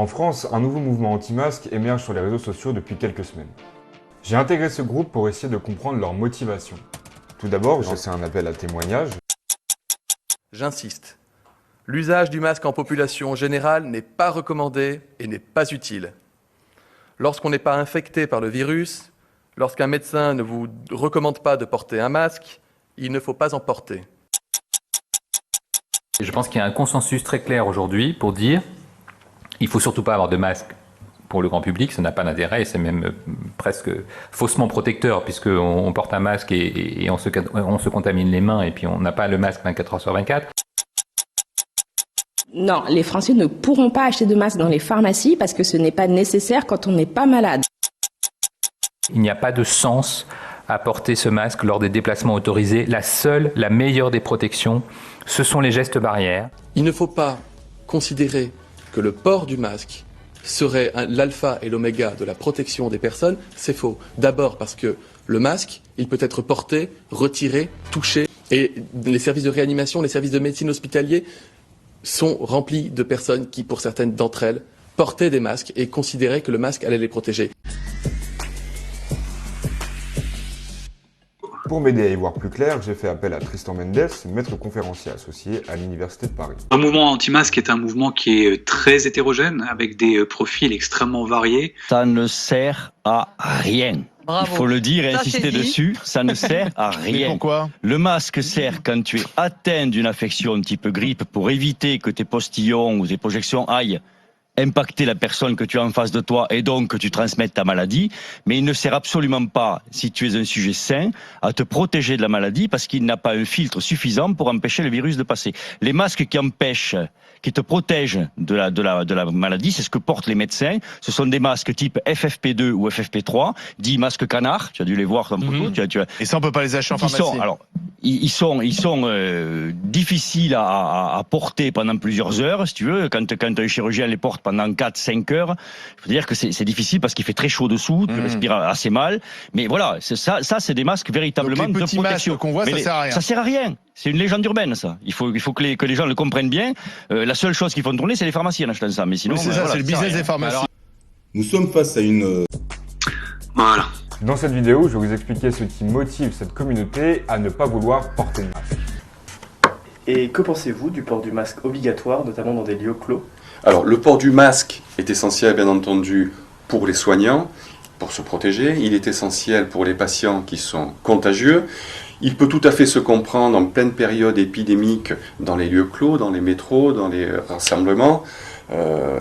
En France, un nouveau mouvement anti-masque émerge sur les réseaux sociaux depuis quelques semaines. J'ai intégré ce groupe pour essayer de comprendre leur motivation. Tout d'abord, j'ai lancé un appel à témoignages. J'insiste, l'usage du masque en population générale n'est pas recommandé et n'est pas utile. Lorsqu'on n'est pas infecté par le virus, lorsqu'un médecin ne vous recommande pas de porter un masque, il ne faut pas en porter. Je pense qu'il y a un consensus très clair aujourd'hui pour dire il ne faut surtout pas avoir de masque pour le grand public, ça n'a pas d'intérêt et c'est même presque faussement protecteur puisqu'on porte un masque et on se contamine les mains et puis on n'a pas le masque 24 heures sur 24. Non, les Français ne pourront pas acheter de masques dans les pharmacies parce que ce n'est pas nécessaire quand on n'est pas malade. Il n'y a pas de sens à porter ce masque lors des déplacements autorisés. La meilleure des protections, ce sont les gestes barrières. Il ne faut pas considérer que le port du masque serait l'alpha et l'oméga de la protection des personnes, c'est faux. D'abord parce que le masque, il peut être porté, retiré, touché, et les services de réanimation, les services de médecine hospitaliers sont remplis de personnes qui, pour certaines d'entre elles, portaient des masques et considéraient que le masque allait les protéger. Pour m'aider à y voir plus clair, j'ai fait appel à Tristan Mendes, maître conférencier associé à l'Université de Paris. Un mouvement anti-masque est un mouvement qui est très hétérogène, avec des profils extrêmement variés. Ça ne sert à rien. Bravo. Il faut le dire et Ça, insister c'est dit. dessus, ça ne sert à rien. Mais pourquoi ? Le masque sert quand tu es atteint d'une affection type grippe pour éviter que tes postillons ou tes projections aillent impacter la personne que tu as en face de toi et donc que tu transmettes ta maladie, mais il ne sert absolument pas, si tu es un sujet sain, à te protéger de la maladie parce qu'il n'a pas un filtre suffisant pour empêcher le virus de passer. Les masques qui te protègent de la maladie, c'est ce que portent les médecins. Ce sont des masques type FFP2 ou FFP3, dits masques canards. Tu as dû les voir comme photo. Et ça, on peut pas les acheter en pharmacie. Ils sont difficiles à porter pendant plusieurs heures, si tu veux. Quand un chirurgien les porte pendant 4-5 heures, il faut dire que c'est difficile parce qu'il fait très chaud dessous, tu respires assez mal. Mais voilà, ça c'est des masques véritablement Donc les de petits protection. masques qu'on voit, ça sert à rien. Ça sert à rien. C'est une légende urbaine, ça. Il faut que les gens le comprennent bien. La seule chose qu'ils font tourner, c'est les pharmacies en achetant ça. Mais sinon, Oui, c'est ça, voilà, c'est le ça sert à business rien. des pharmacies. Nous sommes face à une... Voilà. Dans cette vidéo, je vais vous expliquer ce qui motive cette communauté à ne pas vouloir porter de masque. Et que pensez-vous du port du masque obligatoire, notamment dans des lieux clos ? Alors, le port du masque est essentiel, bien entendu, pour les soignants, pour se protéger. Il est essentiel pour les patients qui sont contagieux. Il peut tout à fait se comprendre en pleine période épidémique dans les lieux clos, dans les métros, dans les rassemblements,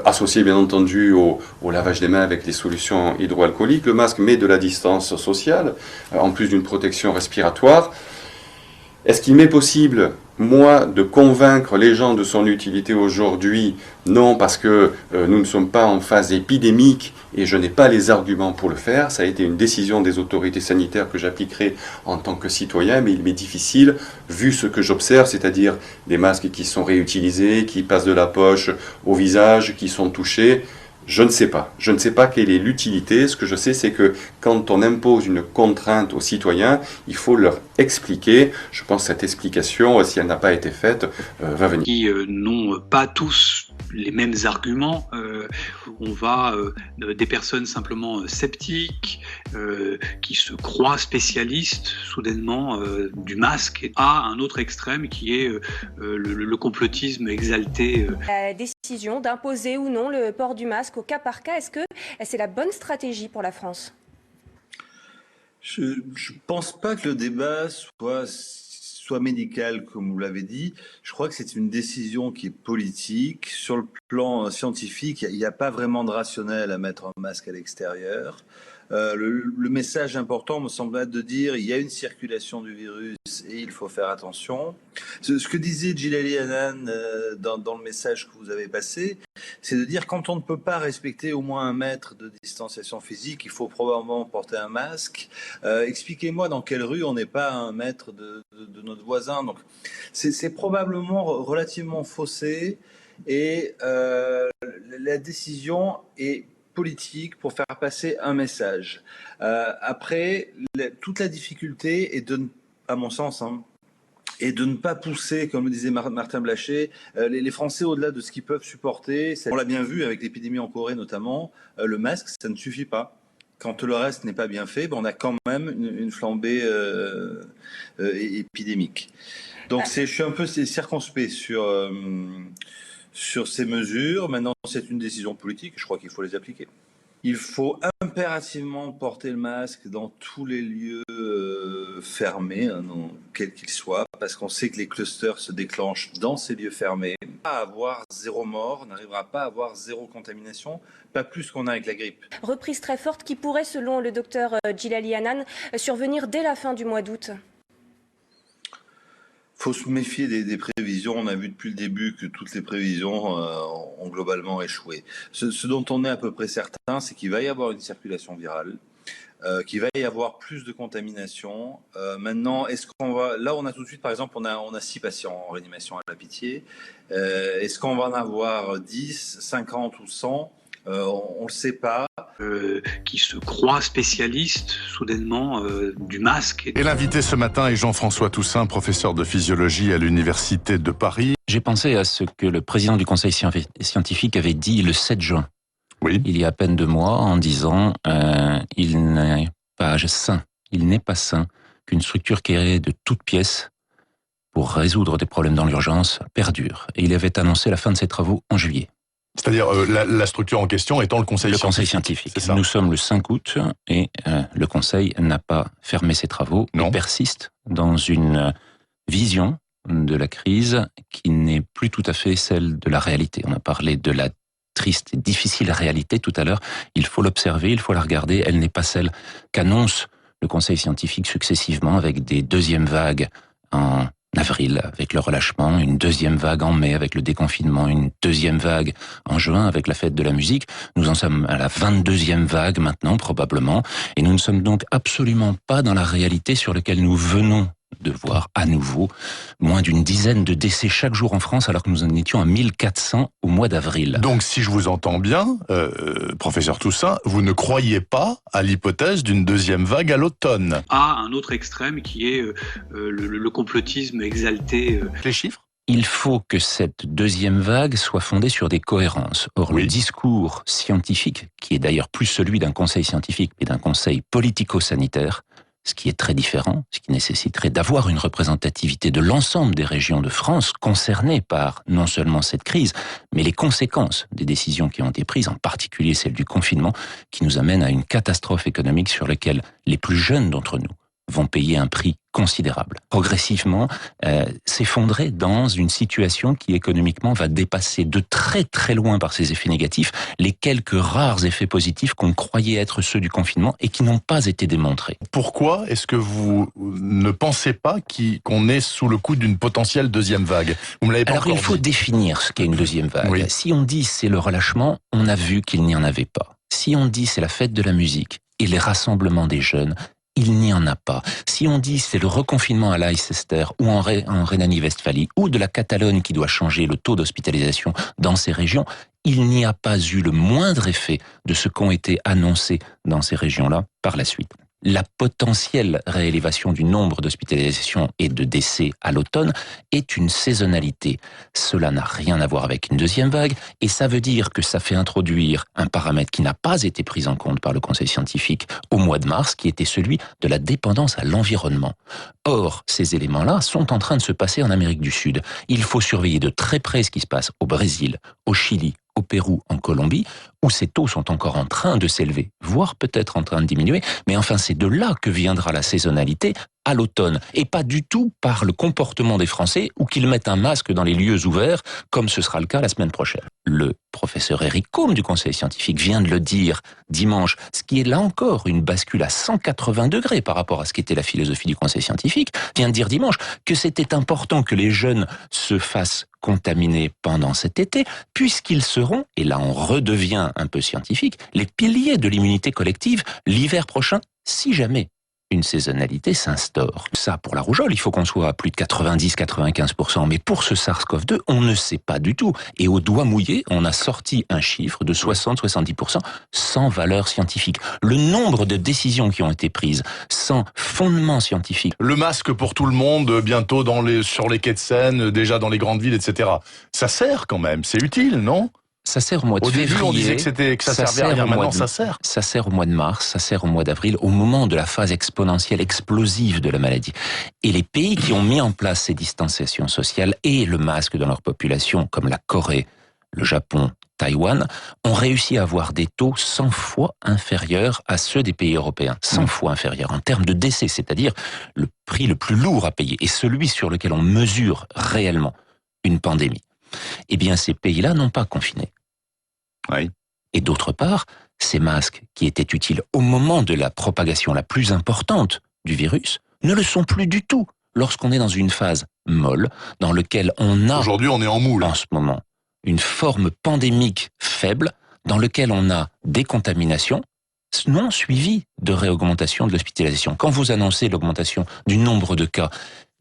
associé bien entendu au lavage des mains avec les solutions hydroalcooliques. Le masque met de la distance sociale, en plus d'une protection respiratoire. Est-ce qu'il m'est possible, moi, de convaincre les gens de son utilité aujourd'hui? Non, parce que nous ne sommes pas en phase épidémique et je n'ai pas les arguments pour le faire. Ça a été une décision des autorités sanitaires que j'appliquerai en tant que citoyen, mais il m'est difficile, vu ce que j'observe, c'est-à-dire des masques qui sont réutilisés, qui passent de la poche au visage, qui sont touchés. Je ne sais pas. Je ne sais pas quelle est l'utilité. Ce que je sais, c'est que quand on impose une contrainte aux citoyens, il faut leur expliquer. Je pense que cette explication, si elle n'a pas été faite, va venir. Qui n'ont pas tous les mêmes arguments. On va des personnes simplement sceptiques, qui se croient spécialistes soudainement du masque, à un autre extrême qui est le complotisme exalté. La décision d'imposer ou non le port du masque au cas par cas, est-ce que c'est la bonne stratégie pour la France ? Je ne pense pas que le débat soit médical, comme vous l'avez dit. Je crois que c'est une décision qui est politique. Sur le plan scientifique, il n'y a pas vraiment de rationnel à mettre un masque à l'extérieur. Le message important me semble être de dire il y a une circulation du virus et il faut faire attention. Ce que disait Djilali Hannan dans le message que vous avez passé, c'est de dire quand on ne peut pas respecter au moins 1 mètre de distanciation physique, il faut probablement porter un masque. Expliquez-moi dans quelle rue on n'est pas à 1 mètre de notre voisin. Donc c'est probablement relativement faussé et la décision est politique pour faire passer un message. Après, toute la difficulté est à mon sens, et de ne pas pousser, comme le disait Martin Blachier, les Français au-delà de ce qu'ils peuvent supporter. On l'a bien vu avec l'épidémie en Corée notamment, le masque, ça ne suffit pas. Quand le reste n'est pas bien fait, on a quand même une flambée épidémique. Donc je suis un peu circonspect sur ces mesures. Maintenant, c'est une décision politique, je crois qu'il faut les appliquer. Il faut impérativement porter le masque dans tous les lieux fermés, quels qu'ils soient, parce qu'on sait que les clusters se déclenchent dans ces lieux fermés. Pas avoir 0 mort, on n'arrivera pas à avoir 0 contamination, pas plus qu'on a avec la grippe. Reprise très forte qui pourrait, selon le docteur Djilali Hannan, survenir dès la fin du mois d'août. Il faut se méfier des prévisions. On a vu depuis le début que toutes les prévisions ont globalement échoué. Ce dont on est à peu près certain, c'est qu'il va y avoir une circulation virale, qu'il va y avoir plus de contamination. Maintenant, est-ce qu'on va... Là, on a tout de suite, par exemple, on a 6 patients en réanimation à la Pitié. Est-ce qu'on va en avoir 10, 50 ou 100 on ne le sait pas. Qui se croit spécialiste soudainement du masque. Et l'invité ce matin est Jean-François Toussaint, professeur de physiologie à l'Université de Paris. J'ai pensé à ce que le président du Conseil scientifique avait dit le 7 juin, il y a à peine 2 mois, en disant il n'est pas sain qu'une structure créée de toutes pièces pour résoudre des problèmes dans l'urgence perdure. Et il avait annoncé la fin de ses travaux en juillet. C'est-à-dire la structure en question étant le Conseil scientifique. Le Conseil scientifique. Nous sommes le 5 août et le Conseil n'a pas fermé ses travaux. Il persiste dans une vision de la crise qui n'est plus tout à fait celle de la réalité. On a parlé de la triste et difficile réalité tout à l'heure. Il faut l'observer, il faut la regarder. Elle n'est pas celle qu'annonce le Conseil scientifique successivement avec des deuxièmes vagues en avril avec le relâchement, une deuxième vague en mai avec le déconfinement, une deuxième vague en juin avec la fête de la musique. Nous en sommes à la 22e vague maintenant probablement et nous ne sommes donc absolument pas dans la réalité sur laquelle nous venons de voir à nouveau moins d'une dizaine de décès chaque jour en France alors que nous en étions à 1400 au mois d'avril. Donc si je vous entends bien, professeur Toussaint, vous ne croyez pas à l'hypothèse d'une deuxième vague à l'automne? À un autre extrême qui est le complotisme exalté. Les chiffres? Il faut que cette deuxième vague soit fondée sur des cohérences. Or, le discours scientifique, qui est d'ailleurs plus celui d'un conseil scientifique mais d'un conseil politico-sanitaire, ce qui est très différent, ce qui nécessiterait d'avoir une représentativité de l'ensemble des régions de France concernées par non seulement cette crise, mais les conséquences des décisions qui ont été prises, en particulier celle du confinement, qui nous amène à une catastrophe économique sur laquelle les plus jeunes d'entre nous vont payer un prix considérable. Progressivement, s'effondrer dans une situation qui économiquement va dépasser de très très loin par ses effets négatifs les quelques rares effets positifs qu'on croyait être ceux du confinement et qui n'ont pas été démontrés. Pourquoi est-ce que vous ne pensez pas qu'on est sous le coup d'une potentielle deuxième vague? Vous me l'avez pas encore dit. Alors il faut définir ce qu'est une deuxième vague. Si on dit c'est le relâchement, on a vu qu'il n'y en avait pas. Si on dit c'est la fête de la musique et les rassemblements des jeunes, il n'y en a pas. Si on dit c'est le reconfinement à Leicester ou en Rhénanie-Westphalie ou de la Catalogne qui doit changer le taux d'hospitalisation dans ces régions, il n'y a pas eu le moindre effet de ce qu'ont été annoncés dans ces régions-là par la suite. La potentielle réélévation du nombre d'hospitalisations et de décès à l'automne est une saisonnalité. Cela n'a rien à voir avec une deuxième vague et ça veut dire que ça fait introduire un paramètre qui n'a pas été pris en compte par le Conseil scientifique au mois de mars, qui était celui de la dépendance à l'environnement. Or, ces éléments-là sont en train de se passer en Amérique du Sud. Il faut surveiller de très près ce qui se passe au Brésil, au Chili, au Pérou, en Colombie, où ces taux sont encore en train de s'élever, voire peut-être en train de diminuer, mais enfin c'est de là que viendra la saisonnalité à l'automne, et pas du tout par le comportement des Français ou qu'ils mettent un masque dans les lieux ouverts, comme ce sera le cas la semaine prochaine. Le professeur Eric Combe du Conseil scientifique vient de le dire dimanche, ce qui est là encore une bascule à 180 degrés par rapport à ce qu'était la philosophie du Conseil scientifique, vient de dire dimanche que c'était important que les jeunes se fassent contaminés pendant cet été, puisqu'ils seront, et là on redevient un peu scientifique, les piliers de l'immunité collective l'hiver prochain, si jamais une saisonnalité s'instaure. Ça, pour la rougeole, il faut qu'on soit à plus de 90-95%. Mais pour ce SARS-CoV-2, on ne sait pas du tout. Et au doigt mouillé, on a sorti un chiffre de 60-70% sans valeur scientifique. Le nombre de décisions qui ont été prises sans fondement scientifique. Le masque pour tout le monde, bientôt sur les quais de Seine, déjà dans les grandes villes, etc. Ça sert quand même, c'est utile, non ? Ça sert au mois de février. Au début, on disait que ça servait à rien. Maintenant, ça sert. Ça sert au mois de mars, ça sert au mois d'avril, au moment de la phase exponentielle, explosive de la maladie. Et les pays qui ont mis en place ces distanciations sociales et le masque dans leur population, comme la Corée, le Japon, Taïwan, ont réussi à avoir des taux 100 fois inférieurs à ceux des pays européens. 100 fois inférieurs en termes de décès, c'est-à-dire le prix le plus lourd à payer et celui sur lequel on mesure réellement une pandémie. Eh bien, ces pays-là n'ont pas confiné. Oui. Et d'autre part, ces masques qui étaient utiles au moment de la propagation la plus importante du virus ne le sont plus du tout lorsqu'on est dans une phase molle dans laquelle on a aujourd'hui on est en moule en ce moment une forme pandémique faible dans laquelle on a des contaminations non suivies de réaugmentation de l'hospitalisation. Quand vous annoncez l'augmentation du nombre de cas,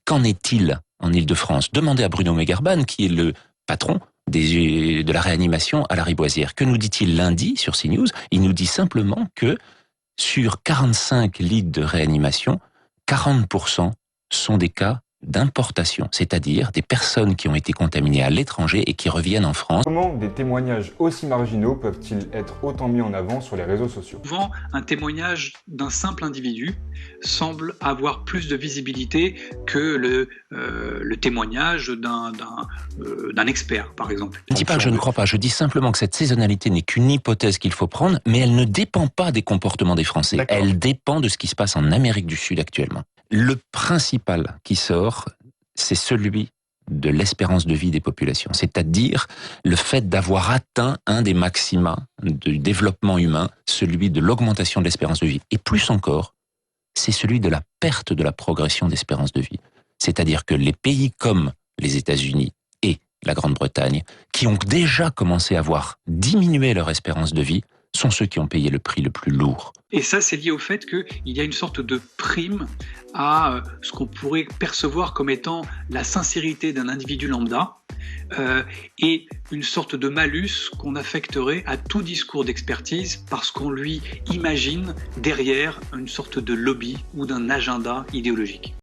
qu'en est-il en Île-de-France? Demandez à Bruno Megarban, qui est le patron de la réanimation à la Riboisière. Que nous dit-il lundi sur CNews? Il nous dit simplement que sur 45 lits de réanimation, 40% sont des cas d'importation, c'est-à-dire des personnes qui ont été contaminées à l'étranger et qui reviennent en France. Comment des témoignages aussi marginaux peuvent-ils être autant mis en avant sur les réseaux sociaux? Souvent, un témoignage d'un simple individu semble avoir plus de visibilité que le témoignage d'un expert, par exemple. Je ne dis pas que je ne crois pas, je dis simplement que cette saisonnalité n'est qu'une hypothèse qu'il faut prendre, mais elle ne dépend pas des comportements des Français. Elle dépend de ce qui se passe en Amérique du Sud actuellement. Le principal qui sort, c'est celui de l'espérance de vie des populations, c'est-à-dire le fait d'avoir atteint un des maxima du développement humain, celui de l'augmentation de l'espérance de vie. Et plus encore, c'est celui de la perte de la progression d'espérance de vie. C'est-à-dire que les pays comme les États-Unis et la Grande-Bretagne, qui ont déjà commencé à voir diminuer leur espérance de vie, sont ceux qui ont payé le prix le plus lourd. Et ça, c'est lié au fait qu'il y a une sorte de prime à ce qu'on pourrait percevoir comme étant la sincérité d'un individu lambda et une sorte de malus qu'on affecterait à tout discours d'expertise parce qu'on lui imagine derrière une sorte de lobby ou d'un agenda idéologique.